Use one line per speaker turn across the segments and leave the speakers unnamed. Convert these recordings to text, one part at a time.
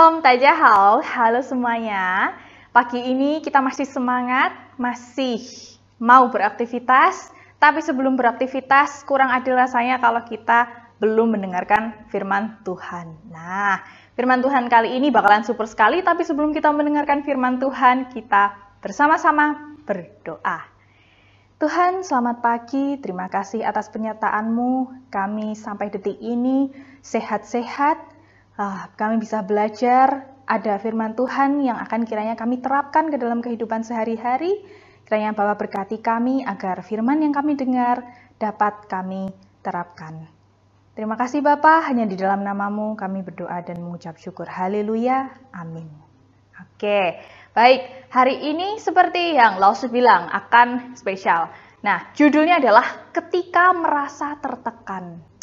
Shalom Tajahal, halo semuanya. Pagi ini kita masih semangat, masih mau beraktivitas. Tapi sebelum beraktivitas, kurang adil rasanya kalau kita belum mendengarkan firman Tuhan. Nah, firman Tuhan kali ini bakalan super sekali, tapi sebelum kita mendengarkan firman Tuhan, kita bersama-sama berdoa. Tuhan, selamat pagi. Terima kasih atas penyertaan-Mu. Kami sampai detik ini sehat-sehat. Kami bisa belajar, ada firman Tuhan yang akan kiranya kami terapkan ke dalam kehidupan sehari-hari. Kiranya Bapa berkati kami agar firman yang kami dengar dapat kami terapkan. Terima kasih Bapa, hanya di dalam nama-Mu kami berdoa dan mengucap syukur. Haleluya, amin. Oke, baik. Hari ini seperti yang Laus bilang akan spesial. Nah, judulnya adalah Ketika Merasa Tertekan.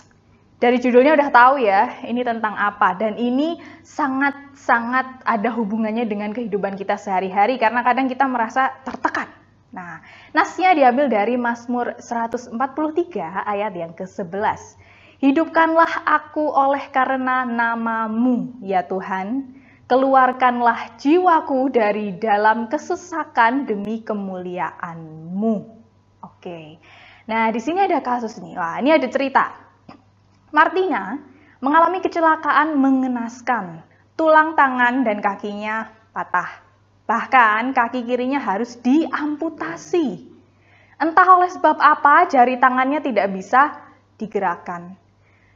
Dari judulnya udah tahu ya, ini tentang apa. Dan ini sangat-sangat ada hubungannya dengan kehidupan kita sehari-hari, karena kadang kita merasa tertekan. Nah, nasnya diambil dari Mazmur 143 ayat yang ke-11. Hidupkanlah aku oleh karena nama-Mu, ya Tuhan. Keluarkanlah jiwaku dari dalam kesesakan demi kemuliaan-Mu. Oke. Nah, di sini ada kasus nih. Wah, ini ada cerita. Martina mengalami kecelakaan mengenaskan. Tulang tangan dan kakinya patah. Bahkan kaki kirinya harus diamputasi. Entah oleh sebab apa jari tangannya tidak bisa digerakkan.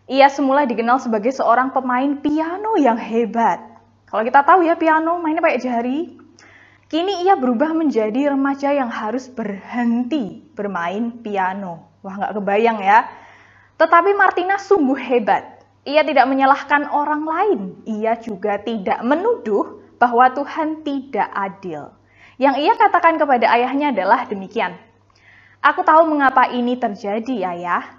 Ia semula dikenal sebagai seorang pemain piano yang hebat. Kalau kita tahu ya, piano mainnya pakai jari. Kini ia berubah menjadi remaja yang harus berhenti bermain piano. Wah, nggak kebayang ya. Tetapi Martina sungguh hebat. Ia tidak menyalahkan orang lain. Ia juga tidak menuduh bahwa Tuhan tidak adil. Yang ia katakan kepada ayahnya adalah demikian. Aku tahu mengapa ini terjadi, Ayah.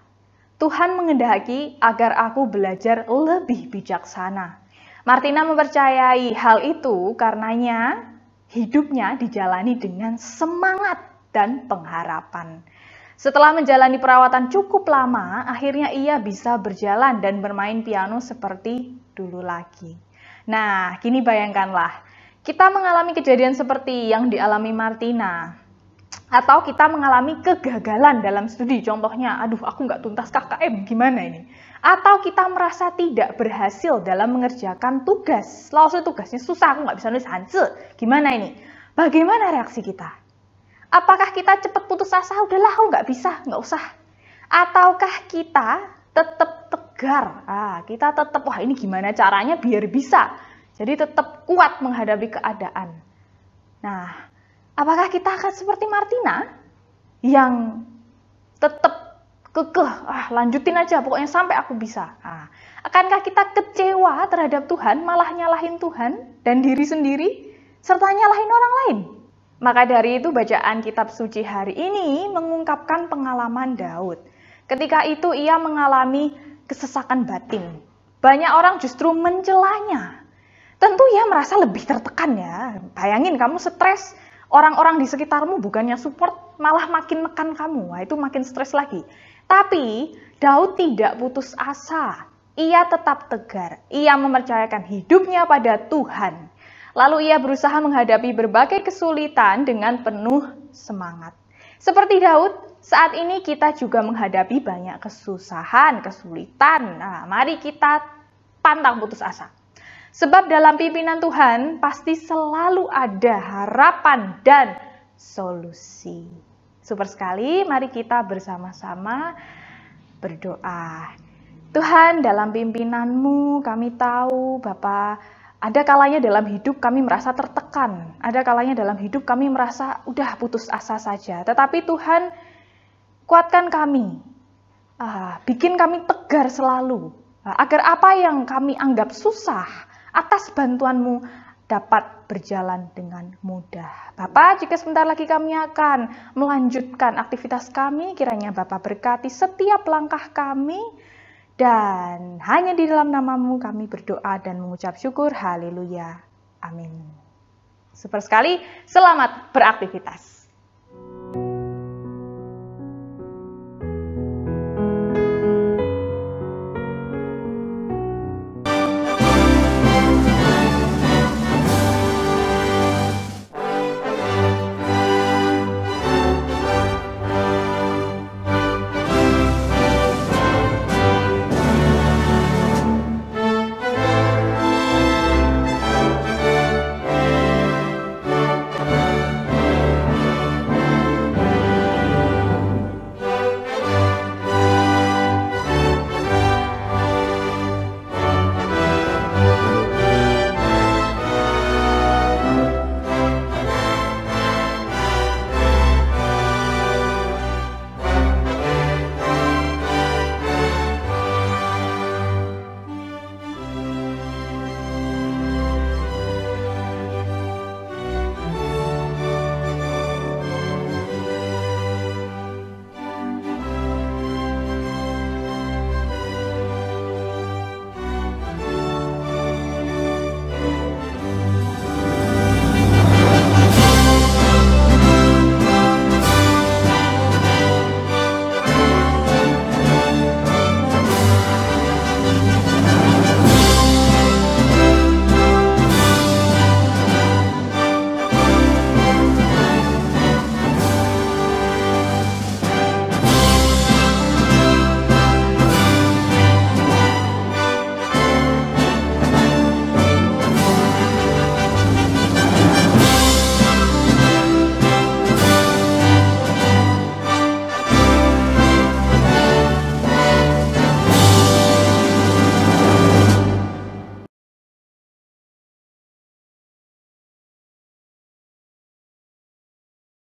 Tuhan mengendaki agar aku belajar lebih bijaksana. Martina mempercayai hal itu karenanya hidupnya dijalani dengan semangat dan pengharapan. Setelah menjalani perawatan cukup lama, akhirnya ia bisa berjalan dan bermain piano seperti dulu lagi. Nah, kini bayangkanlah, kita mengalami kejadian seperti yang dialami Martina. Atau kita mengalami kegagalan dalam studi, contohnya, aduh aku nggak tuntas KKM, gimana ini? Atau kita merasa tidak berhasil dalam mengerjakan tugas. Lalu tugasnya susah, aku nggak bisa nulis Hanse, gimana ini? Bagaimana reaksi kita? Apakah kita cepat putus asa, udahlah aku nggak bisa, nggak usah. Ataukah kita tetap tegar, kita tetap, wah ini gimana caranya biar bisa. Jadi tetap kuat menghadapi keadaan. Nah, apakah kita akan seperti Martina yang tetap kekeh, lanjutin aja pokoknya sampai aku bisa. Akankah kita kecewa terhadap Tuhan, malah nyalahin Tuhan dan diri sendiri, serta nyalahin orang lain? Maka dari itu bacaan kitab suci hari ini mengungkapkan pengalaman Daud. Ketika itu ia mengalami kesesakan batin. Banyak orang justru mencelanya. Tentu ia merasa lebih tertekan ya. Bayangin kamu stres, orang-orang di sekitarmu bukannya support, malah makin nekan kamu. Wah, itu makin stres lagi. Tapi Daud tidak putus asa. Ia tetap tegar. Ia mempercayakan hidupnya pada Tuhan. Lalu ia berusaha menghadapi berbagai kesulitan dengan penuh semangat. Seperti Daud, saat ini kita juga menghadapi banyak kesusahan, kesulitan. Nah, mari kita pantang putus asa. Sebab dalam pimpinan Tuhan pasti selalu ada harapan dan solusi. Super sekali, mari kita bersama-sama berdoa. Tuhan, dalam pimpinan-Mu kami tahu Bapa, ada kalanya dalam hidup kami merasa tertekan. Ada kalanya dalam hidup kami merasa udah putus asa saja. Tetapi Tuhan, kuatkan kami. Bikin kami tegar selalu. Agar apa yang kami anggap susah, atas bantuan-Mu dapat berjalan dengan mudah. Bapak, jika sebentar lagi kami akan melanjutkan aktivitas kami, kiranya Bapak berkati setiap langkah kami. Dan hanya di dalam nama-Mu kami berdoa dan mengucap syukur. Haleluya. Amin. Super sekali. Selamat beraktivitas.